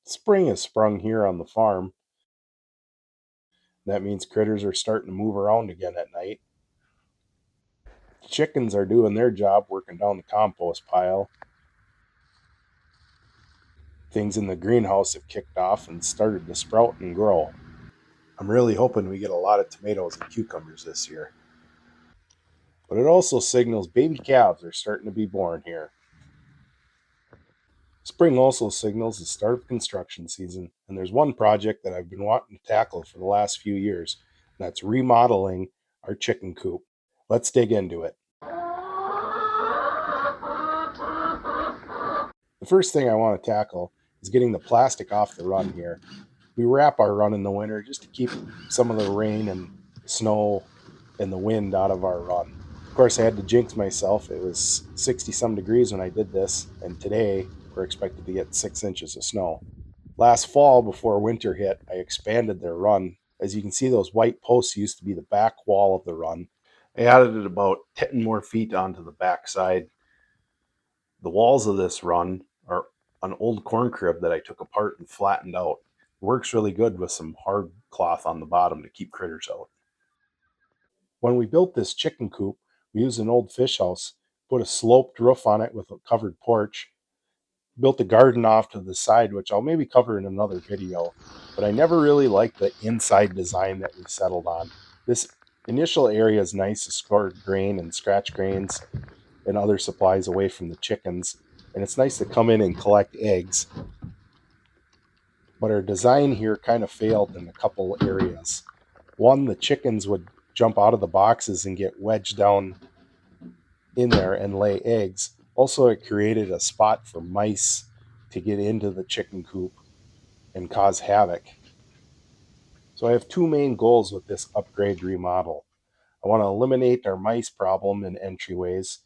Spring has sprung here on the farm. That means critters are starting to move around again at night. Chickens are doing their job working down the compost pile. Things in the greenhouse have kicked off and started to sprout and grow. I'm really hoping we get a lot of tomatoes and cucumbers this year. But it also signals baby calves are starting to be born here. Spring also signals the start of construction season, and there's one project that I've been wanting to tackle for the last few years, and that's remodeling our chicken coop. Let's dig into it. The first thing I want to tackle is getting the plastic off the run here. We wrap our run in the winter just to keep some of the rain and snow and the wind out of our run. Of course, I had to jinx myself. It was 60 some degrees when I did this, and today we're expected to get 6 inches of snow. Last fall, before winter hit, I expanded their run. As you can see, those white posts used to be the back wall of the run. I added about 10 more feet onto the back side. The walls of this run are an old corn crib that I took apart and flattened out. It works really good with some hard cloth on the bottom to keep critters out. When we built this chicken coop, we used an old fish house, put a sloped roof on it with a covered porch, built a garden off to the side, which I'll maybe cover in another video, but I never really liked the inside design that we settled on. This initial area is nice to store grain and scratch grains and other supplies away from the chickens, and it's nice to come in and collect eggs. But our design here kind of failed in a couple areas. One, the chickens would jump out of the boxes and get wedged down in there and lay eggs. Also, it created a spot for mice to get into the chicken coop and cause havoc. So I have two main goals with this upgrade remodel. I want to eliminate our mice problem in entryways,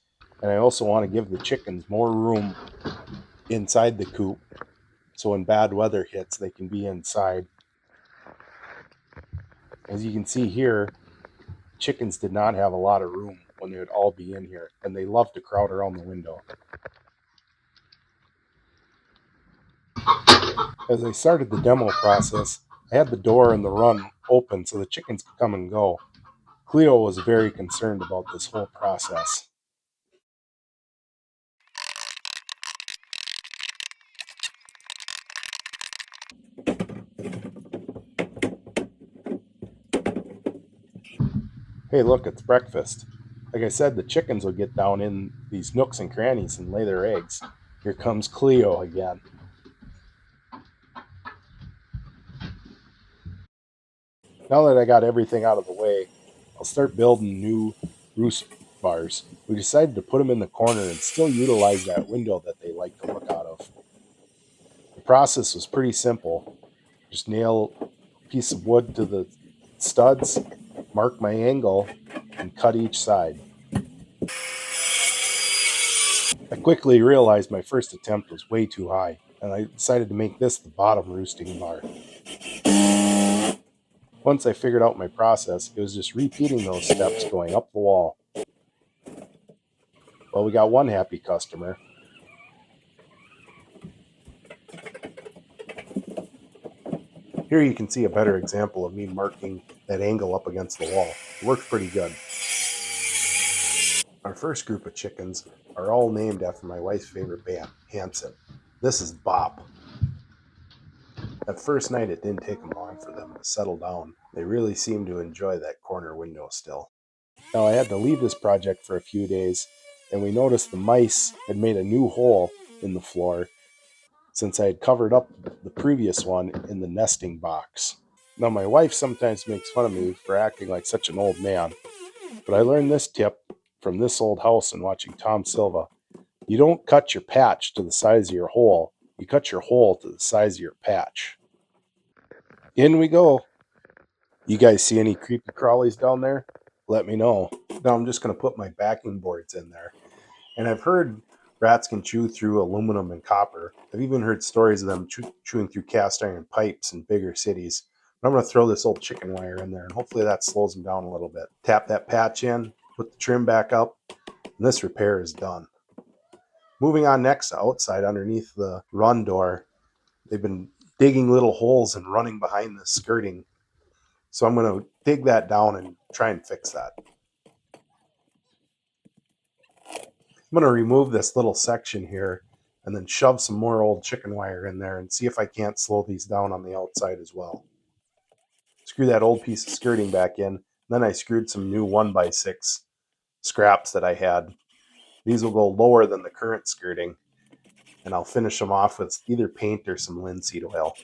and I also want to give the chickens more room inside the coop so when bad weather hits, they can be inside. As you can see here, chickens did not have a lot of room when they would all be in here, and they love to crowd around the window. As I started the demo process, I had the door and the run open so the chickens could come and go. Cleo was very concerned about this whole process. Hey, look, it's breakfast. Like I said, the chickens would get down in these nooks and crannies and lay their eggs. Here comes Cleo again. Now that I got everything out of the way, I'll start building new roost bars. We decided to put them in the corner and still utilize that window that they like to look out of. The process was pretty simple. Just nail a piece of wood to the studs, mark my angle, and cut each side. I quickly realized my first attempt was way too high, and I decided to make this the bottom roosting bar. Once I figured out my process, it was just repeating those steps going up the wall. Well, we got one happy customer. Here you can see a better example of me marking that angle up against the wall. It worked pretty good. Our first group of chickens are all named after my wife's favorite band, Hanson. This is Bop. That first night, it didn't take them long for them to settle down. They really seemed to enjoy that corner window still. Now, I had to leave this project for a few days, and we noticed the mice had made a new hole in the floor since I had covered up the previous one in the nesting box. Now, my wife sometimes makes fun of me for acting like such an old man, but I learned this tip from this old house and watching Tom Silva. You don't cut your patch to the size of your hole, you cut your hole to the size of your patch. In we go. You guys see any creepy crawlies down there? Let me know. Now I'm just going to put my backing boards in there. And I've heard rats can chew through aluminum and copper. I've even heard stories of them chewing through cast iron pipes in bigger cities. But I'm going to throw this old chicken wire in there, and hopefully that slows them down a little bit. Tap that patch in, put the trim back up, and this repair is done. Moving on next, outside underneath the run door, they've been digging little holes and running behind the skirting. So I'm going to dig that down and try and fix that. I'm going to remove this little section here and then shove some more old chicken wire in there and see if I can't slow these down on the outside as well. Screw that old piece of skirting back in. Then I screwed some new 1x6 scraps that I had. These will go lower than the current skirting, and I'll finish them off with either paint or some linseed oil.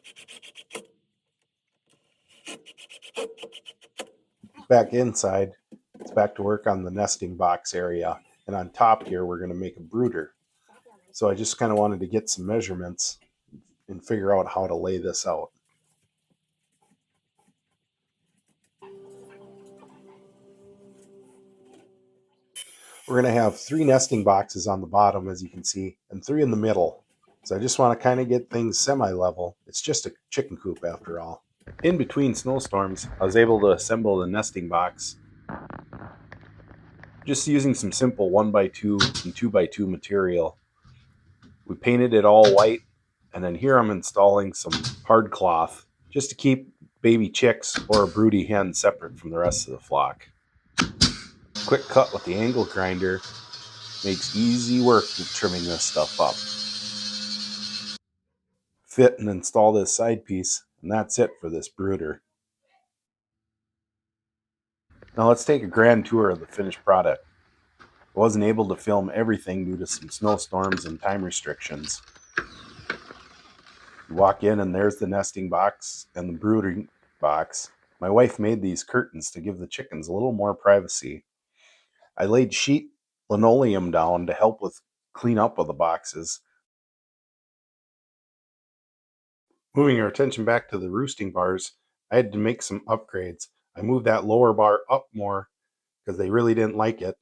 Back inside, it's back to work on the nesting box area. And on top here, we're going to make a brooder. So I just kind of wanted to get some measurements and figure out how to lay this out. We're going to have 3 nesting boxes on the bottom, as you can see, and 3 in the middle. So I just want to kind of get things semi-level. It's just a chicken coop after all. In between snowstorms, I was able to assemble the nesting box just using some simple 1x2 and 2x2 material. We painted it all white, and then here I'm installing some hard cloth just to keep baby chicks or a broody hen separate from the rest of the flock. Quick cut with the angle grinder makes easy work of trimming this stuff up. Fit and install this side piece, and that's it for this brooder. Now let's take a grand tour of the finished product. I wasn't able to film everything due to some snowstorms and time restrictions. You walk in and there's the nesting box and the brooding box. My wife made these curtains to give the chickens a little more privacy. I laid sheet linoleum down to help with clean up of the boxes. Moving our attention back to the roosting bars, I had to make some upgrades. I moved that lower bar up more because they really didn't like it.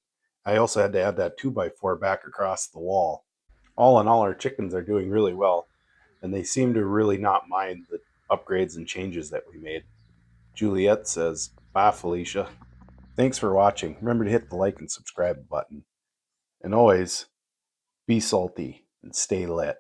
I also had to add that 2x4 back across the wall. All in all, our chickens are doing really well, and they seem to really not mind the upgrades and changes that we made. Juliet says, "Bye, Felicia." Thanks for watching. Remember to hit the like and subscribe button. And always, be salty and stay lit.